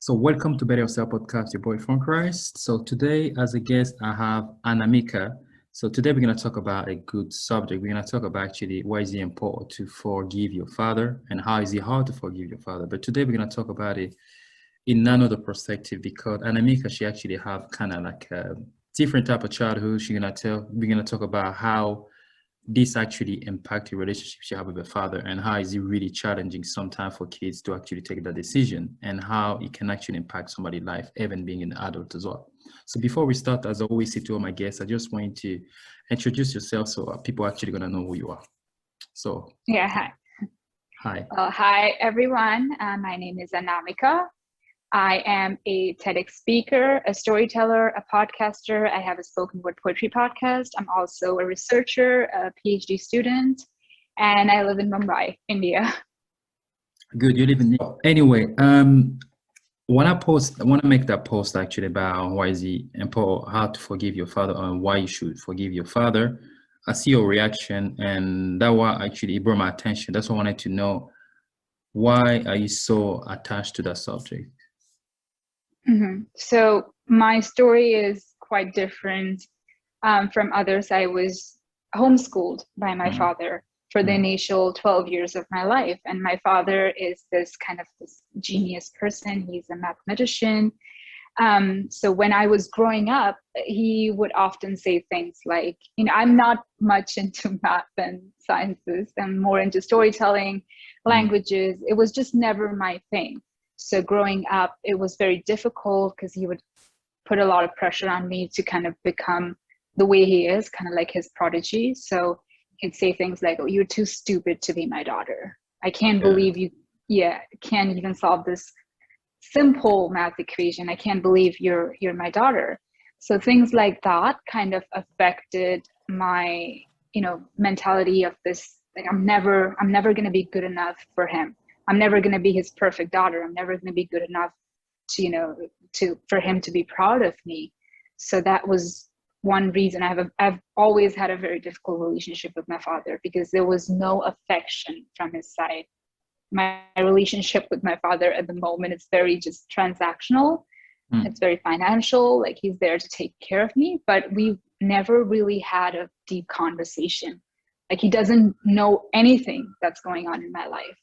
So welcome to Better Yourself Podcast, your boy from Christ. So today, as a guest, I have Anamika. So today we're going to talk about a good subject. We're going to talk about actually why is it important to forgive your father and how is it hard to forgive your father. But today we're going to talk about it in another perspective because Anamika, she actually have kind of like a different type of childhood. We're going to talk about how this actually impact the relationships you have with your father and how is it really challenging sometimes for kids to actually take that decision and how it can actually impact somebody's life, even being an adult as well. So before we start, as I always say to all my guests, I just want you to introduce yourself so people are actually going to know who you are. So, Yeah, hi. Hi. Hi, everyone. My name is Anamika. I am a TEDx speaker, a storyteller, a podcaster. I have a spoken word poetry podcast. I'm also a researcher, a PhD student, and I live in Mumbai, India. Good. You live in anyway. When I want to make that post actually about why is it important, how to forgive your father, and why you should forgive your father. I see your reaction, and that what actually brought my attention. That's why I wanted to know why are you so attached to that subject? So my story is quite different from others. I was homeschooled by my Mm, father for the mm, initial 12 years of my life. And my father is this genius person. He's a mathematician. So when I was growing up, he would often say things like, I'm not much into math and sciences. I'm more into storytelling, mm, languages. It was just never my thing. So growing up, it was very difficult because he would put a lot of pressure on me to kind of become the way he is, kind of like his prodigy. So he'd say things like, "Oh, you're too stupid to be my daughter. I can't yeah. believe you, can't even solve this simple math equation. I can't believe you're my daughter." So things like that kind of affected my, mentality of this, like I'm never going to be good enough for him. I'm never going to be his perfect daughter. I'm never going to be good enough to, for him to be proud of me. So that was one reason I've always had a very difficult relationship with my father, because there was no affection from his side. My relationship with my father at the moment is very just transactional. Mm. It's very financial, like he's there to take care of me, but we never really had a deep conversation. Like he doesn't know anything that's going on in my life.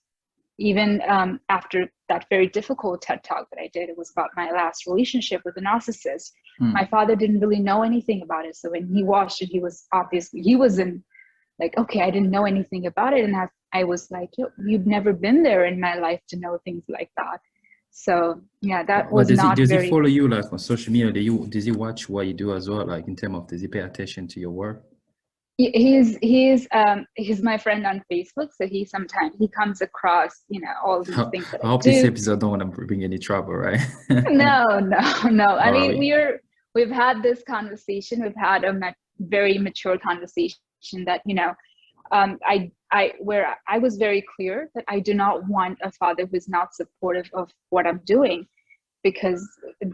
Even after that very difficult TED talk that I did, it was about my last relationship with a narcissist. My Mm. father didn't really know anything about it. So when he watched it, he was in like, okay, I didn't know anything about it. And I was like, you've never been there in my life to know things like that. So yeah, that But was not does he very, follow you like on social media? Does he watch what you do as well? Like in terms of does he pay attention to your work? he's my friend on Facebook. So he comes across, all these I things that I hope this do. episode don't want to bring any trouble, right? No, no, no. I All mean, right. we've had this conversation. We've had a very mature conversation that, where I was very clear that I do not want a father who is not supportive of what I'm doing, because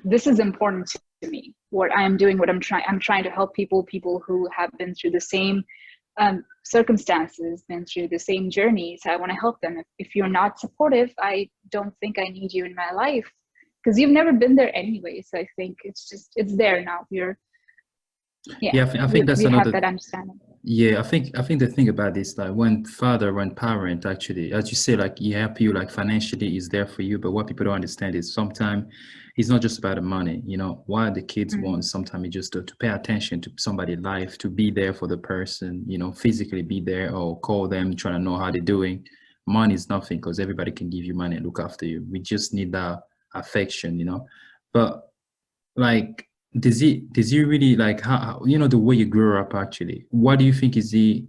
this is important to me. What I am doing, I'm trying to help people who have been through the same circumstances, been through the same journeys. I want to help them. If you're not supportive, I don't think I need you in my life, because you've never been there anyway. So I think it's there now. Yeah, I think that's We have another. that understanding. Yeah, I think the thing about this, like when parent actually, as you say, like he help you like financially is there for you, but what people don't understand is sometimes it's not just about the money, what the kids Mm. want sometimes is just to pay attention to somebody's life, to be there for the person, physically be there or call them, trying to know how they're doing. Money is nothing because everybody can give you money and look after you. We just need that affection. But like does he really like how the way you grew up actually, what do you think is the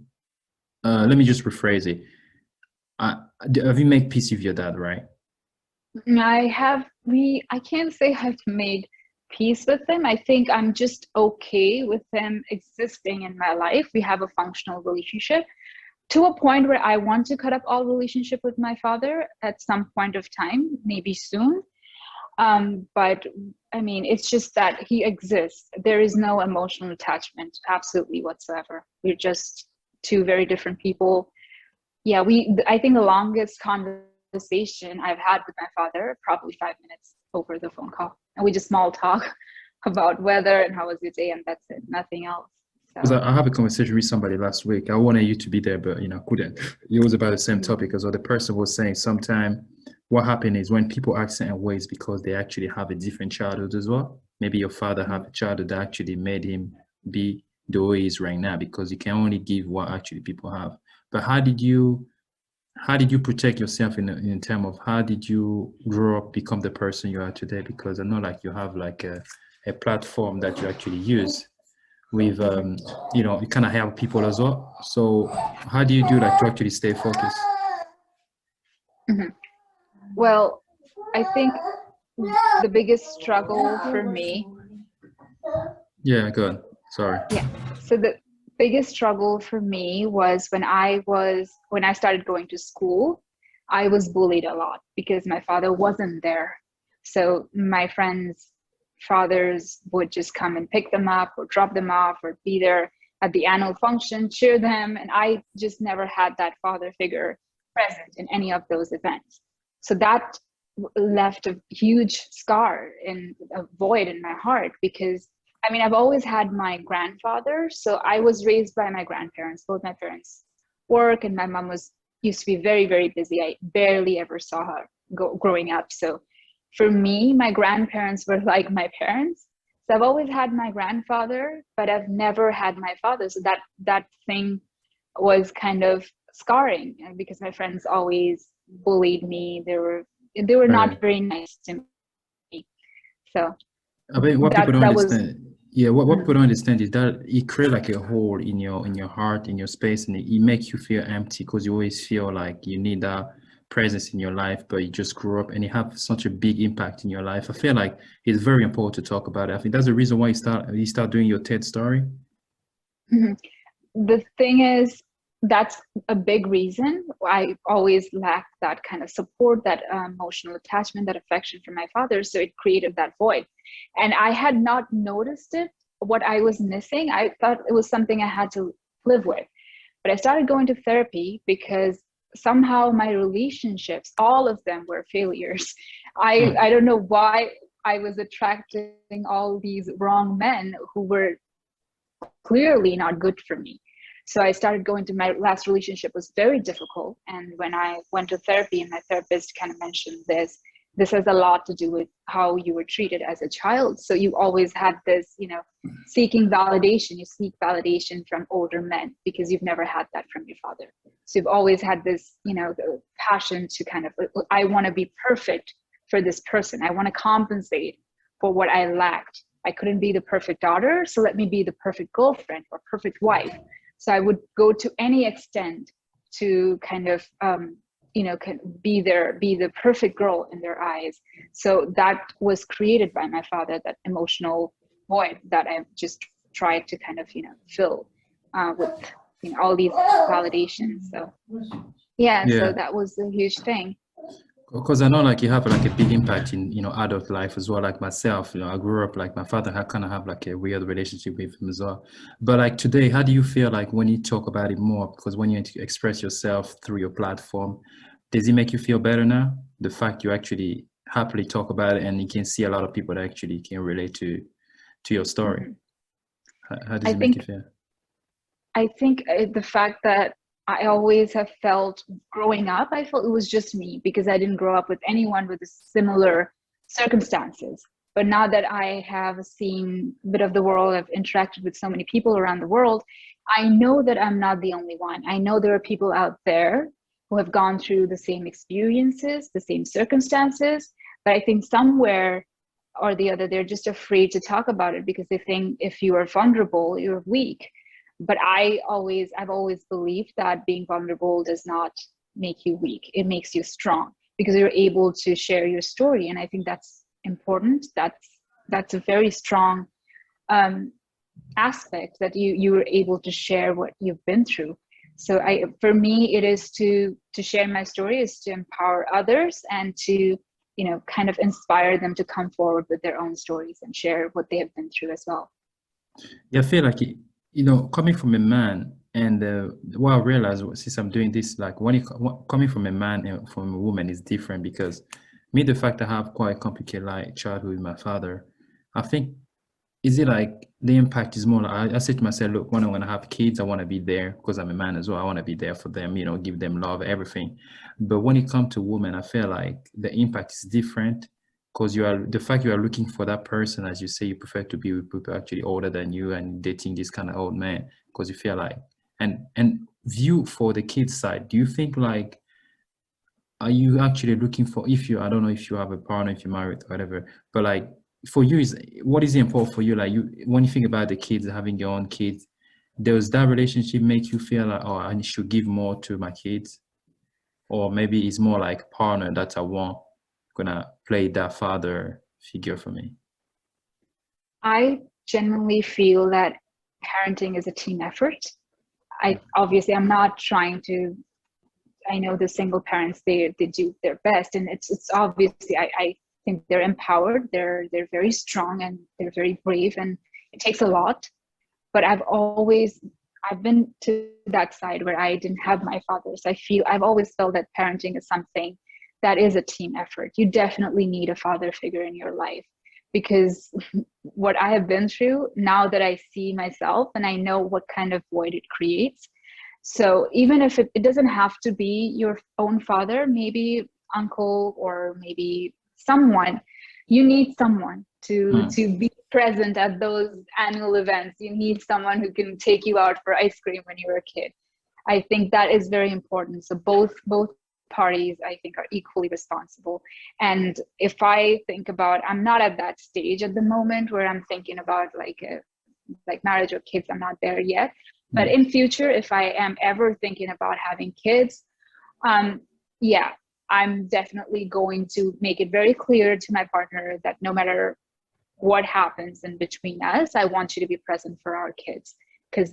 let me just rephrase it. Have you made peace with your dad, right? I can't say I've made peace with him. I think I'm just okay with him existing in my life. We have a functional relationship to a point where I want to cut up all relationship with my father at some point of time, maybe soon. But I mean, it's just that he exists. There is no emotional attachment, absolutely whatsoever. We're just two very different people. Yeah, I think the longest conversation I've had with my father, probably 5 minutes. over the phone call, and we just small talk about weather and how was your day, and that's it, nothing else. Because So I have a conversation with somebody last week. I wanted you to be there, but couldn't. It was about the same mhm, topic as well. The person was saying sometime what happened is when people act certain ways because they actually have a different childhood as well. Maybe your father mhm, have a childhood that actually made him be the way he is right now because you can only give what actually people have. But how did you protect yourself in terms of how did you grow up, become the person you are today? Because I know like you have like a platform that you actually use with mhm, you kind of help people as well. So how do you do that to actually stay focused? mhm. Well, I think the biggest struggle for me, Yeah, good. Sorry. yeah. So the biggest struggle for me was when I started going to school, I was bullied a lot because my father wasn't there. So my friends' fathers would just come and pick them up or drop them off or be there at the annual function, cheer them, and I just never had that father figure present in any of those events. So that left a huge scar and a void in my heart because I mean, I've always had my grandfather. So I was raised by my grandparents. Both my parents work, and my mom was used to be very, very busy. I barely ever saw her growing up. So for me, my grandparents were like my parents. So I've always had my grandfather, but I've never had my father. So that thing was kind of scarring because my friends always bullied me. They were Right. not very nice to me. So I mean, what people don't that was. understand, yeah, what Mm, people don't understand is that it creates like a hole in your heart, in your space, and it makes you feel empty because you always feel like you need that presence in your life, but you just grew up and it have such a big impact in your life. I feel like it's very important to talk about it. I think that's the reason why you start doing your TED story. mhm. The thing is, that's a big reason I always lacked that kind of support, that emotional attachment, that affection from my father. So it created that void. And I had not noticed it, what I was missing. I thought it was something I had to live with. But I started going to therapy because somehow my relationships, all of them were failures. Hmm. I don't know why I was attracting all these wrong men who were clearly not good for me. So I started going to my last relationship was very difficult. And when I went to therapy and my therapist kind of mentioned this has a lot to do with how you were treated as a child. So you always had this, seeking validation. You seek validation from older men because you've never had that from your father. So you've always had this, the passion to kind of, I want to be perfect for this person. I want to compensate for what I lacked. I couldn't be the perfect daughter, so let me be the perfect girlfriend or perfect wife. So I would go to any extent to kind of, can be the perfect girl in their eyes. So that was created by my father, that emotional void that I've just tried to kind of, fill with, all these validations. So yeah, so Yeah. that was a huge thing. Because I know like you have like a big impact in adult life as well. Like myself, I grew up like my father had kind of have like a weird relationship with him as well. But like today, how do you feel like when you talk about it more? Because when you express yourself through your platform, does it make you feel better now? The fact you actually happily talk about it and you can see a lot of people that actually can relate to your story. Mhm. How does I it make you think feel? I think the fact that I always have felt growing up, I felt it was just me because I didn't grow up with anyone with similar circumstances. But now that I have seen a bit of the world, I've interacted with so many people around the world, I know that I'm not the only one. I know there are people out there who have gone through the same experiences, the same circumstances. But I think somewhere or the other, they're just afraid to talk about it because they think if you are vulnerable, you're weak. But I've always believed that being vulnerable does not make you weak. It makes you strong because you're able to share your story. And I think that's important. That's a very strong um, aspect, that you were able to share what you've been through. So for me, it is to share my story, is to empower others and to kind of inspire them to come forward with their own stories and share what they have been through as well. Yeah, I feel like coming from a man, and what I realized since I'm doing this, like when coming from a man and from a woman is different because Me, the fact I have quite a complicated like childhood with my father, I think is it like the impact is more like I say to myself, look, when I'm gonna have kids, I want to be there because I'm a man as well. I want to be there for them, give them love, everything. But when it comes to women, I feel like the impact is different because the fact you are looking for that person, as you say, you prefer to be with people actually older than you and dating this kind of old man because you feel like and view for the kids side. Do you think like are you actually looking for if you I don't know if you have a partner, if you're married, whatever, but like for you is what is important for you? Like you when you think about the kids, having your own kids, does that relationship make you feel like oh I should give more to my kids? Or maybe it's more like partner that I want gonna play that father figure for me. I genuinely feel that parenting is a team effort. I'm not trying to. I know the single parents, they do their best, and it's obviously I think they're empowered, they're very strong, and they're very brave, and it takes a lot. But I've been to that side where I didn't have my father, so I've always felt that parenting is something that is a team effort. You definitely need a father figure in your life, because what I have been through, now that I see myself and I know what kind of void it creates. So even if it doesn't have to be your own father, maybe uncle, or maybe someone, you need someone Hmm. to be present at those annual events. You need someone who can take you out for ice cream when you were a kid. I think that is very important. So both parties, I think, are equally responsible. And if I think about, I'm not at that stage at the moment where I'm thinking about like marriage or kids. I'm not there yet. But Yeah. in future, if I am ever thinking about having kids, um, yeah, I'm definitely going to make it very clear to my partner that no matter what happens in between us, I want you to be present for our kids, because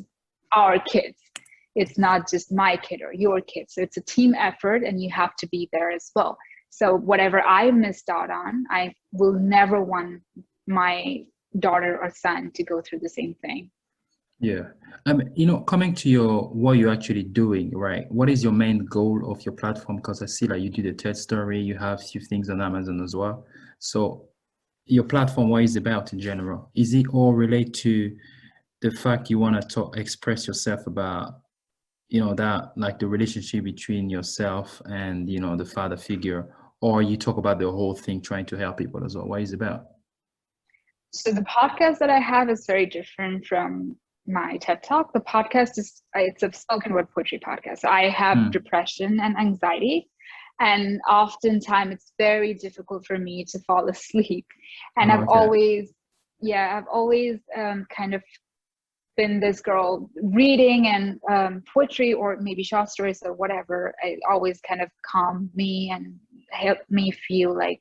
our kids, it's not just my kid or your kid. So it's a team effort, and you have to be there as well. So whatever I missed out on, I will never want my daughter or son to go through the same thing. Yeah. Coming to your what you're actually doing, right? What is your main goal of your platform? Because I see like you do the TED story, you have few things on Amazon as well. So your platform, what is it about in general? Is it all related to the fact you want to talk, express yourself about, that like the relationship between yourself and, the father figure, or you talk about the whole thing trying to help people as well? What is it about? So the podcast that I have is very different from my TED Talk. The podcast it's a spoken word poetry podcast. So I have Hmm. depression and anxiety, and oftentimes it's very difficult for me to fall asleep. And Oh, okay. I've always kind of been this girl reading and poetry, or maybe short stories or whatever. It always kind of calmed me and helped me feel like,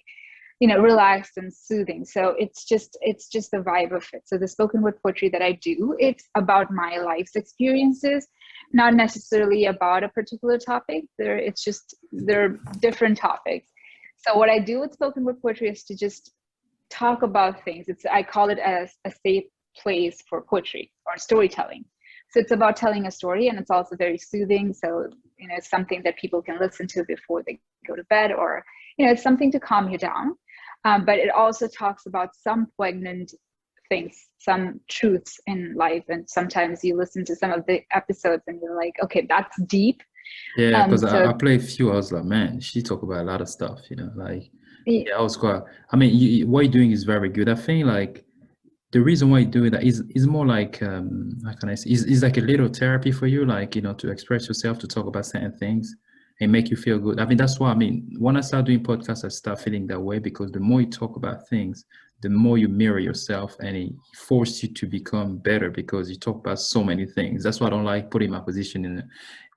relaxed and soothing. So it's just the vibe of it. So the spoken word poetry that I do, it's about my life's experiences, not necessarily about a particular topic. They're different topics. So what I do with spoken word poetry is to just talk about things. I call it as a safe place for poetry or storytelling. So it's about telling a story, and it's also very soothing. So, it's something that people can listen to before they go to bed, or, it's something to calm you down. But it also talks about some poignant things, some truths in life. And sometimes you listen to some of the episodes and you're like, okay, that's deep. Yeah, Um, because I so played a few. I was like, man, she talk about a lot of stuff, like, y- yeah, I was quite, I mean, what you're doing is very good. I think like the reason why you do that is more like, how can I say, is like a little therapy for you, like, to express yourself, to talk about certain things and make you feel good. I mean, that's why, I mean, when I start doing podcasts, I start feeling that way because the more you talk about things, the more you mirror yourself and it forces you to become better because you talk about so many things. That's why I don't like putting my position in.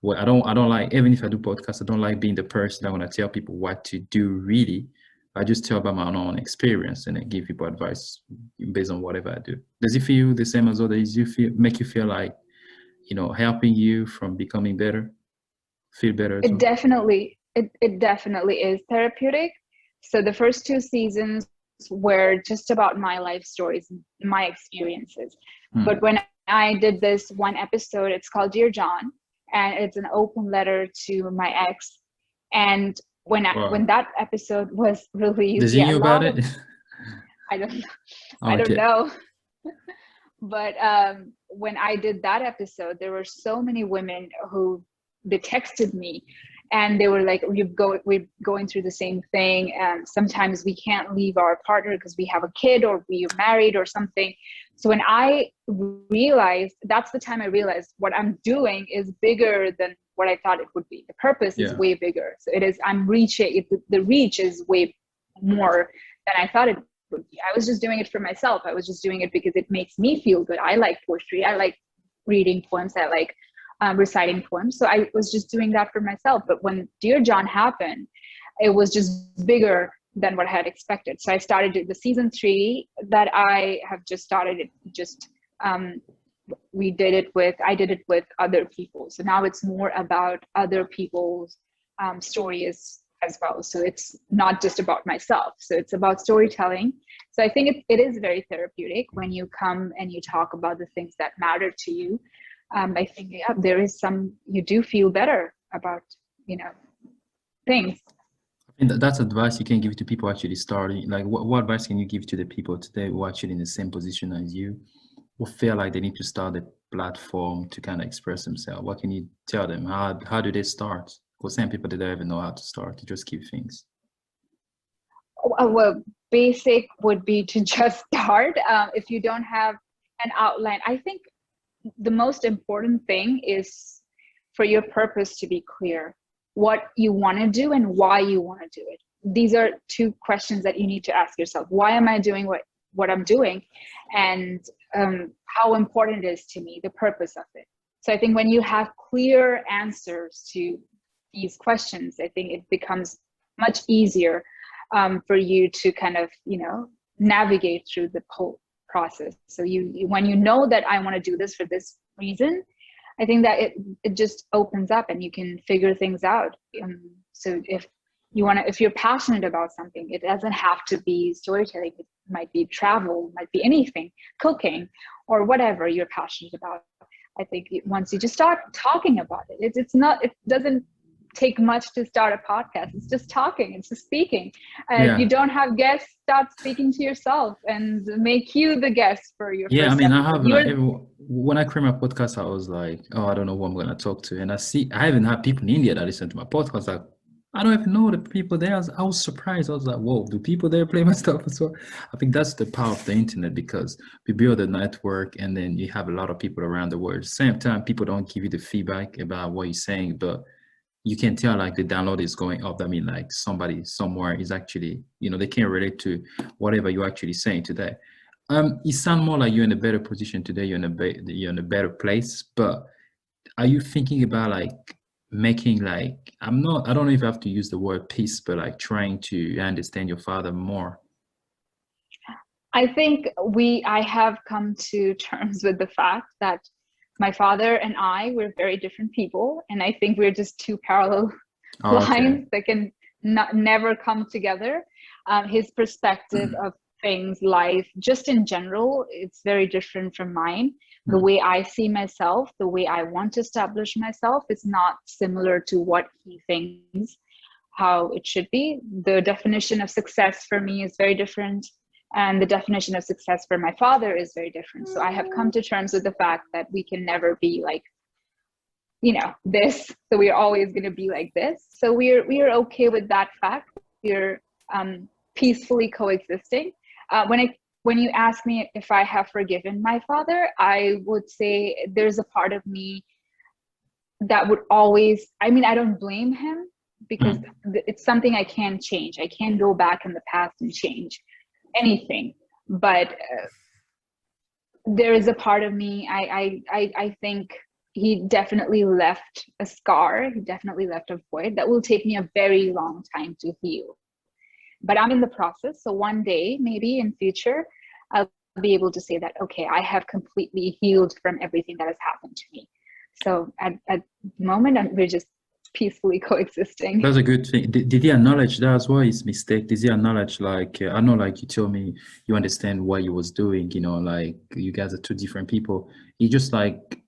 Well, I don't like, even if I do podcasts, I don't like being the person that want to tell people what to do really. I just tell about my own experience and then give people advice based on whatever I do. Does it feel the same as others? You feel make you feel like, helping you from becoming better, feel better as it well? definitely, it definitely is therapeutic. So the first two seasons were just about my life stories, my experiences. But Hmm. when I did this one episode, it's called Dear John, and it's an open letter to my ex. And Wow. when that episode was released, Did you yeah, a knew about lot it? of I don't I don't Okay. know, but when I did that episode, there were so many women who they texted me, and they were like, we're going through the same thing, and sometimes we can't leave our partner because we have a kid or we're married or something." So when I realized, that's the time I realized what I'm doing is bigger than what I thought it would be. The purpose is Yeah. way bigger. So it is, I'm reaching it, the reach is way more than I thought it would be. I was just doing it for myself. I was just doing it because it makes me feel good. I like poetry. I like reading poems. I like reciting poems. So I was just doing that for myself. But when Dear John happened, it was just bigger than what I had expected. So I started the season 3 that I have just started. It just I did it with other people. So now it's more about other people's stories as well. So it's not just about myself. So it's about storytelling. So I think it is very therapeutic when you come and you talk about the things that matter to you. I think, yeah, there is you do feel better about, things. And that's advice you can give to people actually starting. Like, what advice can you give to the people today who are actually in the same position as you, who feel like they need to start a platform to kind of express themselves? What can you tell them? How do they start? Because some people, they don't even know how to start. To just keep things. Well, basic would be to just start. If you don't have an outline, I think the most important thing is for your purpose to be clear, what you want to do and why you want to do it. These are two questions that you need to ask yourself. Why am I doing what I'm doing? And how important it is to me, the purpose of it. So I think when you have clear answers to these questions, I think it becomes much easier for you to kind of, navigate through the whole process. So when you know that I want to do this for this reason, I think that it just opens up and you can figure things out. So if you're passionate about something, it doesn't have to be storytelling. It might be travel, might be anything, cooking, or whatever you're passionate about. I think once you just start talking about it, it doesn't take much to start a podcast. It's just talking, it's just speaking. If you Yeah. don't have guests, start speaking to yourself and make you the guest for your Yeah, I first mean, I episode. have like when I create my podcast, I was like, oh, I don't know who I'm gonna talk to, and I even have people in India that listen to my podcast. Like, I don't even know the people there. I was surprised. I was like, whoa, do people there play my stuff as well? I think that's the power of the internet because we build a network, and then you have a lot of people around the world. At the same time, people don't give you the feedback about what you're saying, but you can tell like the download is going up. I mean, like somebody somewhere is actually, they can relate to whatever you're actually saying today. You sound more like you're in a better position today. You're in a better place. But are you thinking about like making like I don't know if I have to use the word peace, but like trying to understand your father more. I think I have come to terms with the fact that my father and we're very different people. And I think we're just two parallel Oh, okay. lines that can never come together. His perspective of things, life, just in general, it's very different from mine. The Hmm. way I see myself, the way I want to establish myself is not similar to what he thinks how it should be. The definition of success for me is very different, and the definition of success for my father is very different. So I have come to terms with the fact that we can never be like, this. So we're always going to be like this. So we're okay with that fact. We're peacefully coexisting. When you ask me if I have forgiven my father, I would say there's a part of me that would always, I don't blame him because Hmm. it's something I can't change. I can't go back in the past and change anything. But there is a part of me, I think he definitely left a scar. He definitely left a void that will take me a very long time to heal. But I'm in the process. So one day, maybe in future, I'll be able to say that, okay, I have completely healed from everything that has happened to me. So at the moment, we're just peacefully coexisting. That's a good thing. Did he acknowledge that as well, his mistake? Did he acknowledge like I know like you told me you understand what he was doing, like you guys are two different people. He just like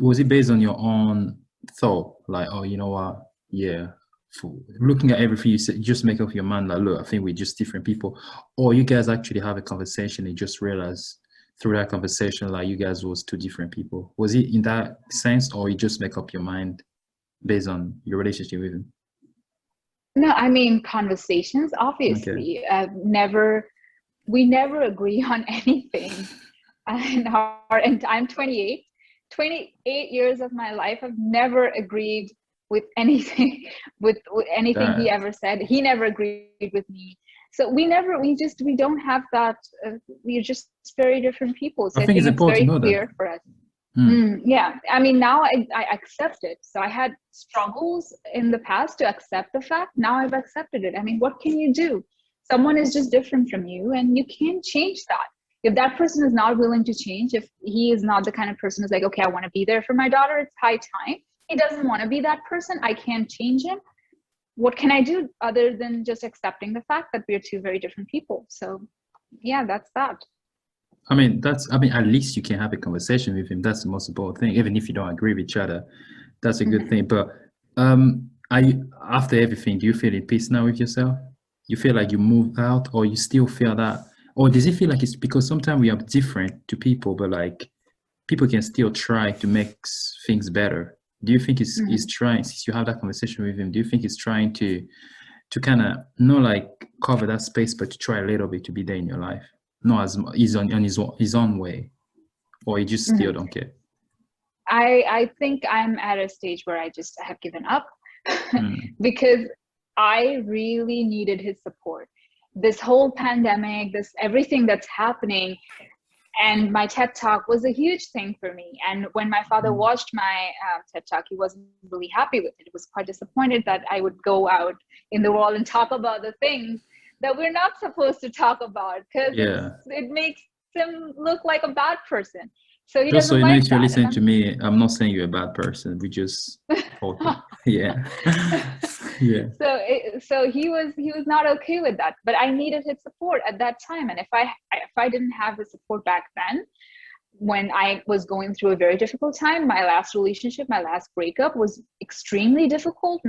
was it based on your own thought? Like, oh, you know what? Yeah. for looking at everything you say, you just make up your mind like, look, I think we're just different people, or you guys actually have a conversation and just realize through that conversation like you guys was two different people? Was it in that sense, or you just make up your mind based on your relationship with him? No, I mean conversations, Okay. obviously. We never agree on anything. And I'm 28. 28 years of my life, I've never agreed with anything, with anything he That ever said. He never agreed with me. So we don't have that. We're just very different people. I So I think it's think it's important to very know that. clear for us. Hmm. Yeah, I mean, now I accept it. So I had struggles in the past to accept the fact. Now I've accepted it. I mean, what can you do? Someone is just different from you, and you can't change that. If that person is not willing to change, if he is not the kind of person who's like, okay, I want to be there for my daughter, it's high time. He doesn't want to be that person. I can't change him. What can I do other than just accepting the fact that we're two very different people? So, yeah, that's that. I mean, at least you can have a conversation with him. That's the most important thing. Even if you don't agree with each other, that's a good Mhm. thing. But after everything, do you feel in peace now with yourself? You feel like you moved out, or you still feel that, or does it feel like it's because sometimes we are different to people, but like people can still try to make things better? Do you think it's Mhm. trying, since you have that conversation with him, do you think it's trying to kind of not like cover that space, but to try a little bit to be there in your life? Not as he's on his own way, or you just still Mhm. don't care? I think I'm at a stage where I just have given up Mm. because I really needed his support. This whole pandemic, this everything that's happening, and my TED Talk was a huge thing for me. And when my father Mm. watched my TED Talk, he wasn't really happy with it. He was quite disappointed that I would go out in the world and talk about the things that we're not supposed to talk about because Yeah. it makes him look like a bad person. So he Just so doesn't you know, like if you're that. And listening to me, I'm not saying you're a bad person. We just talking. Yeah. Yeah. so he was not okay with that, but I needed his support at that time. And if I didn't have his support back then, when I was going through a very difficult time, my last relationship, my last breakup was extremely difficult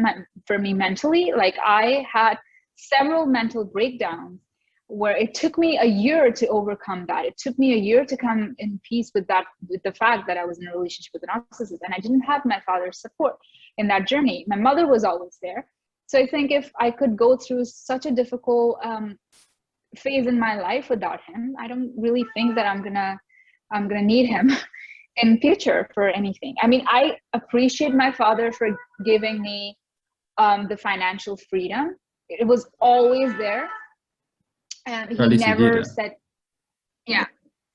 for me mentally. Like I had several mental breakdowns where it took me a year to overcome that. It took me a year to come in peace with that, with the fact that I was in a relationship with a narcissist, and I didn't have my father's support in that journey. My mother was always there. So I think if I could go through such a difficult phase in my life without him, I don't really think that I'm gonna need him in future for anything. I mean, I appreciate my father for giving me the financial freedom. It was always there, and At he least you did never that. said, yeah,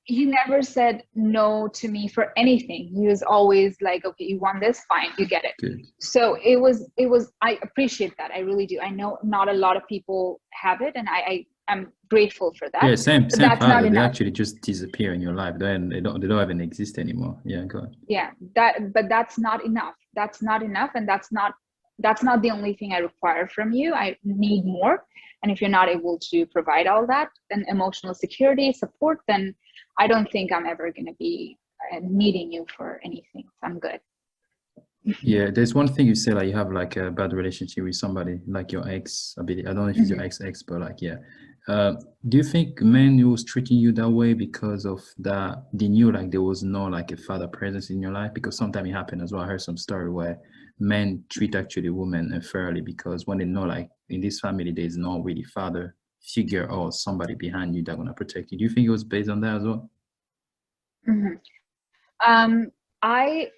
he never said no to me for anything. He was always like, okay, you want this, fine, you get it. Good. So it was I appreciate that. I really do. I know not a lot of people have it, and I am grateful for that, Yeah, but same that's not father. They enough. actually just disappear in your life. Then they don't even exist anymore. Yeah, go on. Yeah, but that's not enough. That's not enough, and that's not the only thing I require from you. I need more. And if you're not able to provide all that, then emotional security, support, then I don't think I'm ever going to be needing you for anything. So I'm good. Yeah, there's one thing you say like you have like a bad relationship with somebody, like your ex. I don't know if it's your Mhm. ex, but like yeah. Uh, do you think men who was treating you that way because of that they knew like there was no like a father presence in your life? Because sometimes it happened as well. I heard some story where men treat actually women unfairly because when they know like in this family there's no really father figure or somebody behind you that gonna protect you. Do you think it was based on that as well? Mhm. I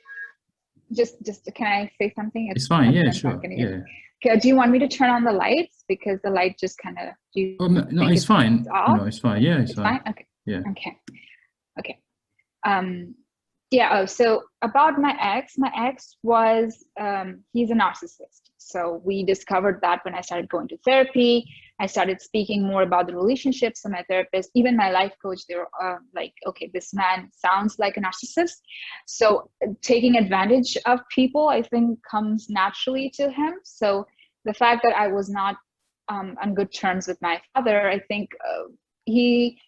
just can I say something? It's It's fine. Yeah, sometimes not sure. going to Yeah. get. Okay, do you want me to turn on the lights because the light just kind of? Do you Oh no, no, think it's it's fine. off? It's fine. Yeah, it's It's fine. fine. Okay. Yeah. Okay. Okay. um yeah, oh, so about my ex was he's a narcissist. So we discovered that when I started going to therapy. I started speaking more about the relationships, and my therapist, even my life coach, they were like, okay, this man sounds like a narcissist. So taking advantage of people, I think, comes naturally to him. So the fact that I was not on good terms with my father, I think he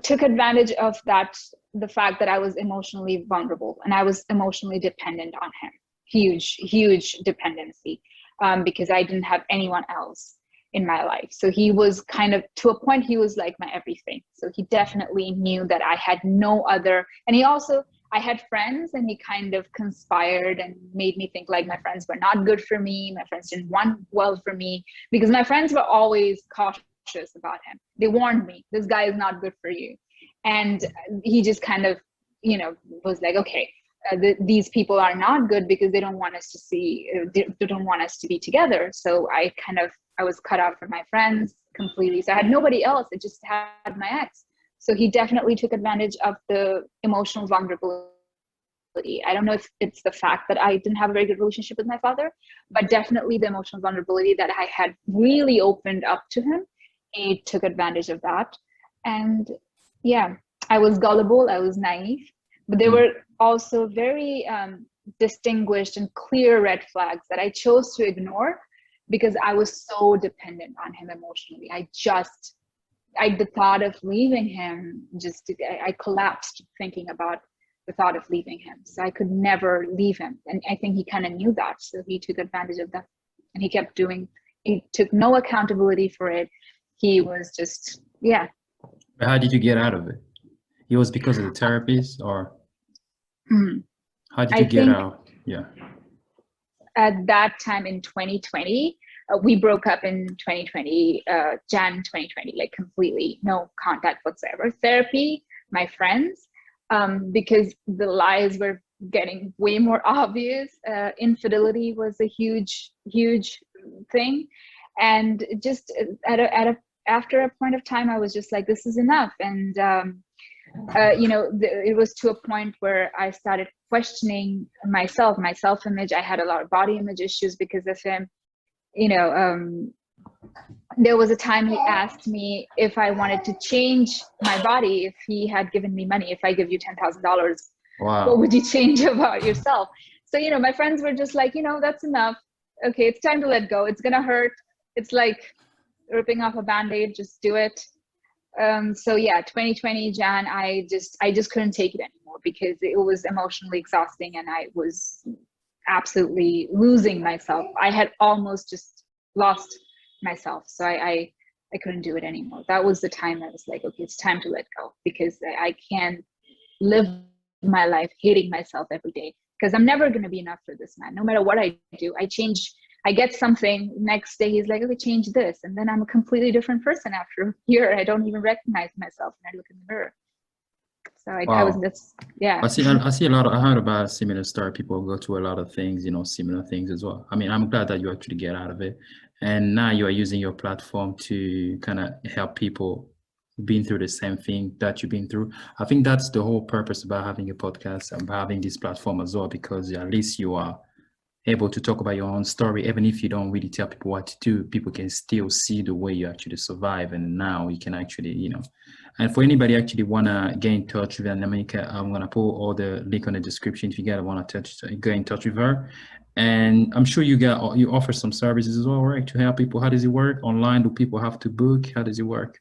took advantage of that, the fact that I was emotionally vulnerable and I was emotionally dependent on him. Huge dependency. because I didn't have anyone else in my life. So he was kind of, to a point, he was like my everything. So he definitely knew that I had no other, and he also, I had friends, and he kind of conspired and made me think like my friends were not good for me. My friends didn't want well for me, because my friends were always cautious about him. They warned me, this guy is not good for you. And he just kind of, you know, was like, okay, these people are not good because they don't want us to see, they don't want us to be together. So I was cut out from my friends completely. So I had nobody else. I just had my ex. So he definitely took advantage of the emotional vulnerability. I don't know if it's the fact that I didn't have a very good relationship with my father, but definitely the emotional vulnerability that I had really opened up to him. He took advantage of that. And yeah, I was gullible, I was naive, but there were also very distinguished and clear red flags that I chose to ignore because I was so dependent on him emotionally. The thought of leaving him, I collapsed thinking about the thought of leaving him. So I could never leave him. And I think he kind of knew that. So he took advantage of that. And he took no accountability for it. He was just, yeah. But how did you get out of it? It was because of the therapies, or how did you get out? Yeah. At that time in 2020, we broke up in 2020, Jan 2020, like completely no contact whatsoever. Therapy, my friends, because the lies were getting way more obvious. Infidelity was a huge thing. And just after a point of time, I was just like, this is enough. And it was to a point where I started questioning my self-image. I had a lot of body image issues because of him. There was a time he asked me if I wanted to change my body, if he had given me money. If I give you $10,000, wow, what would you change about yourself? So, my friends were just like, that's enough. Okay, it's time to let go. It's gonna hurt. It's like ripping off a Band-Aid, just do it. So yeah, 2020 Jan, I just couldn't take it anymore because it was emotionally exhausting and I was absolutely losing myself. I had almost just lost myself. So I couldn't do it anymore. That was the time I was like, okay, it's time to let go, because I can't live my life hating myself every day, because I'm never going to be enough for this man. No matter what I do, I get something, next day he's like, okay, change this. And then I'm a completely different person after a year. I don't even recognize myself when I look in the mirror. So I was just, yeah. I see a lot I heard about a similar story. People go through a lot of things, similar things as well. I mean, I'm glad that you actually get out of it. And now you are using your platform to kind of help people been through the same thing that you've been through. I think that's the whole purpose about having a podcast and having this platform as well, because at least you are able to talk about your own story. Even if you don't really tell people what to do, people can still see the way you actually survive. And now you can actually, and for anybody actually want to get in touch with Anamika, I'm going to put all the link on the description if you guys want to get in touch with her. And I'm sure you offer some services as well, right, to help people. How does it work? Online, do people have to book? How does it work?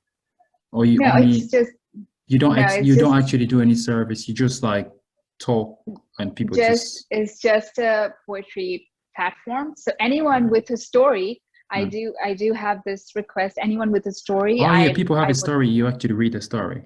Or you don't actually do any service, you just like talk and people it's just a poetry platform. So anyone with a story, I do have this request. Anyone with a story. People have a story, you actually read the story.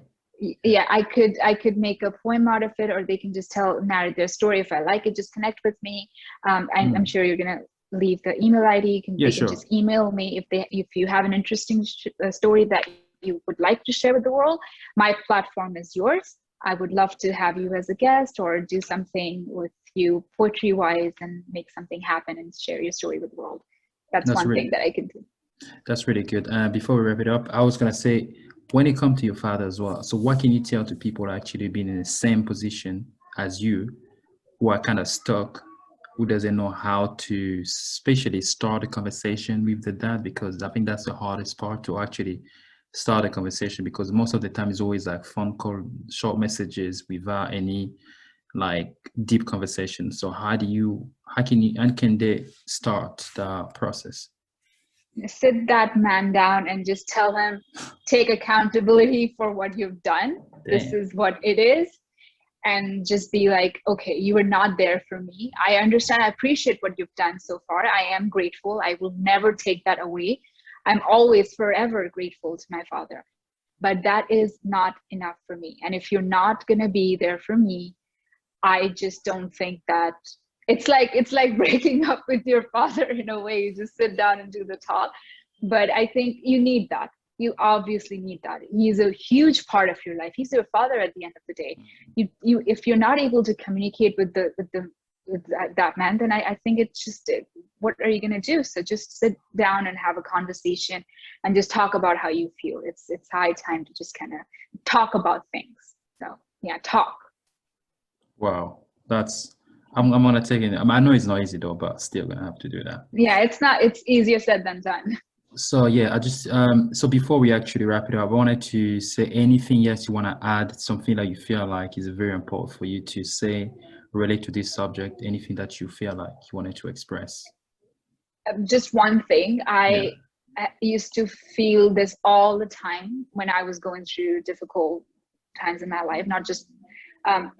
Yeah, I could make a poem out of it, or they can just narrate their story. If I like it, just connect with me. I'm sure you're gonna leave the email ID. They can just email me if you have an interesting story that you would like to share with the world. My platform is yours. I would love to have you as a guest or do something with you poetry wise and make something happen and share your story with the world. That's one thing that I can do. That's really good. Before we wrap it up, I was going to say, when it comes to your father as well, so what can you tell to people actually being in the same position as you, who are kind of stuck, who doesn't know how to especially start a conversation with the dad? Because I think that's the hardest part, to actually start a conversation, because most of the time it's always like phone call, short messages without any like deep conversation. So how can they start the process? Sit that man down and just tell him, take accountability for what you've done. Damn. This is what it is. and just be like, okay, you were not there for me. I understand, I appreciate what you've done so far. I am grateful. I will never take that away. I'm always forever grateful to my father. But that is not enough for me. And if you're not going to be there for me, I just don't think that it's like breaking up with your father in a way. You just sit down and do the talk. But I think you need that. You obviously need that. He's a huge part of your life. He's your father at the end of the day. You if you're not able to communicate with that man, then I think it's just, what are you going to do? So just sit down and have a conversation and just talk about how you feel. It's high time to just kind of talk about things. So yeah, talk. Wow, I'm gonna take it. I know it's not easy though, but still gonna have to do that. Yeah, it's easier said than done. So yeah, I just so before we actually wrap it up, I wanted to say anything else you want to add, something that you feel like is very important for you to say, relate to this subject, anything that you feel like you wanted to express. Just one thing, Yeah. I used to feel this all the time when I was going through difficult times in my life, not just um,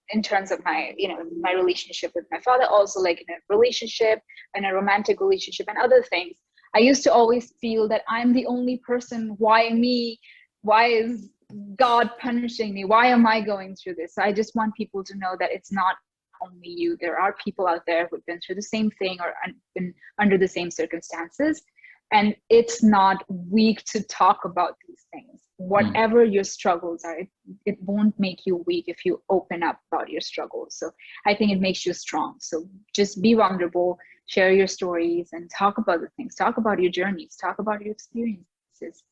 in terms of my, my relationship with my father, also like in a relationship, in a romantic relationship and other things. I used to always feel that I'm the only person. Why me? Why is God punishing me? Why am I going through this? So I just want people to know that it's not only you. There are people out there who've been through the same thing or been under the same circumstances. And it's not weak to talk about these things. Whatever your struggles are, it won't make you weak if you open up about your struggles. So I think it makes you strong. So just be vulnerable, share your stories, and talk about the things. Talk about your journeys. Talk about your experiences.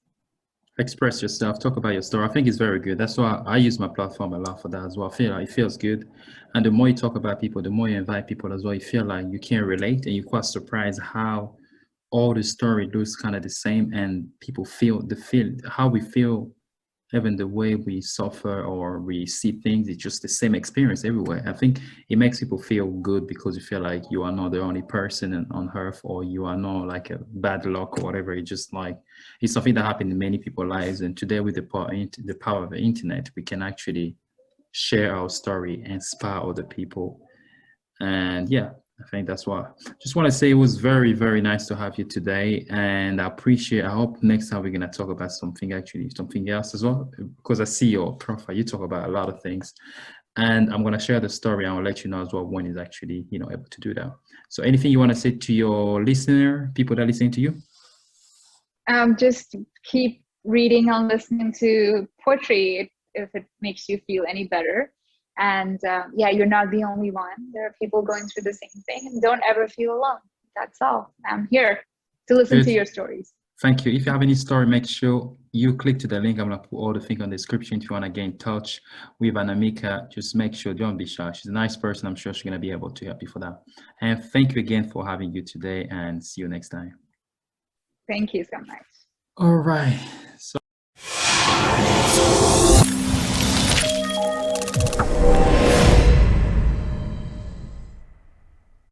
Express yourself, talk about your story. I think it's very good. That's why I use my platform a lot for that as well. I feel like it feels good. And the more you talk about people, the more you invite people as well, you feel like you can relate, and you're quite surprised how all the story looks kind of the same, and people feel how we feel, even the way we suffer or we see things, it's just the same experience everywhere. I think it makes people feel good because you feel like you are not the only person on earth, or you are not like a bad luck or whatever. It's just like, it's something that happened in many people's lives. And today with the power of the internet, we can actually share our story, inspire other people. And yeah, I think that's why. Just want to say it was very, very nice to have you today, and I hope next time we're gonna talk about something else as well, because I see your profile. You talk about a lot of things, and I'm gonna share the story. I'll let you know as well when he's actually able to do that. So anything you want to say to your people that are listening to you? Just keep reading and listening to poetry if it makes you feel any better. And yeah, you're not the only one. There are people going through the same thing, and don't ever feel alone. That's all. I'm here to listen to your stories. Thank you. If you have any story, make sure you click to the link. I'm going to put all the things on the description. If you want to get in touch with Anamika, just make sure, don't be shy. She's a nice person. I'm sure she's going to be able to help you for that. And thank you again for having you today, and see you next time. Thank you so much. All right.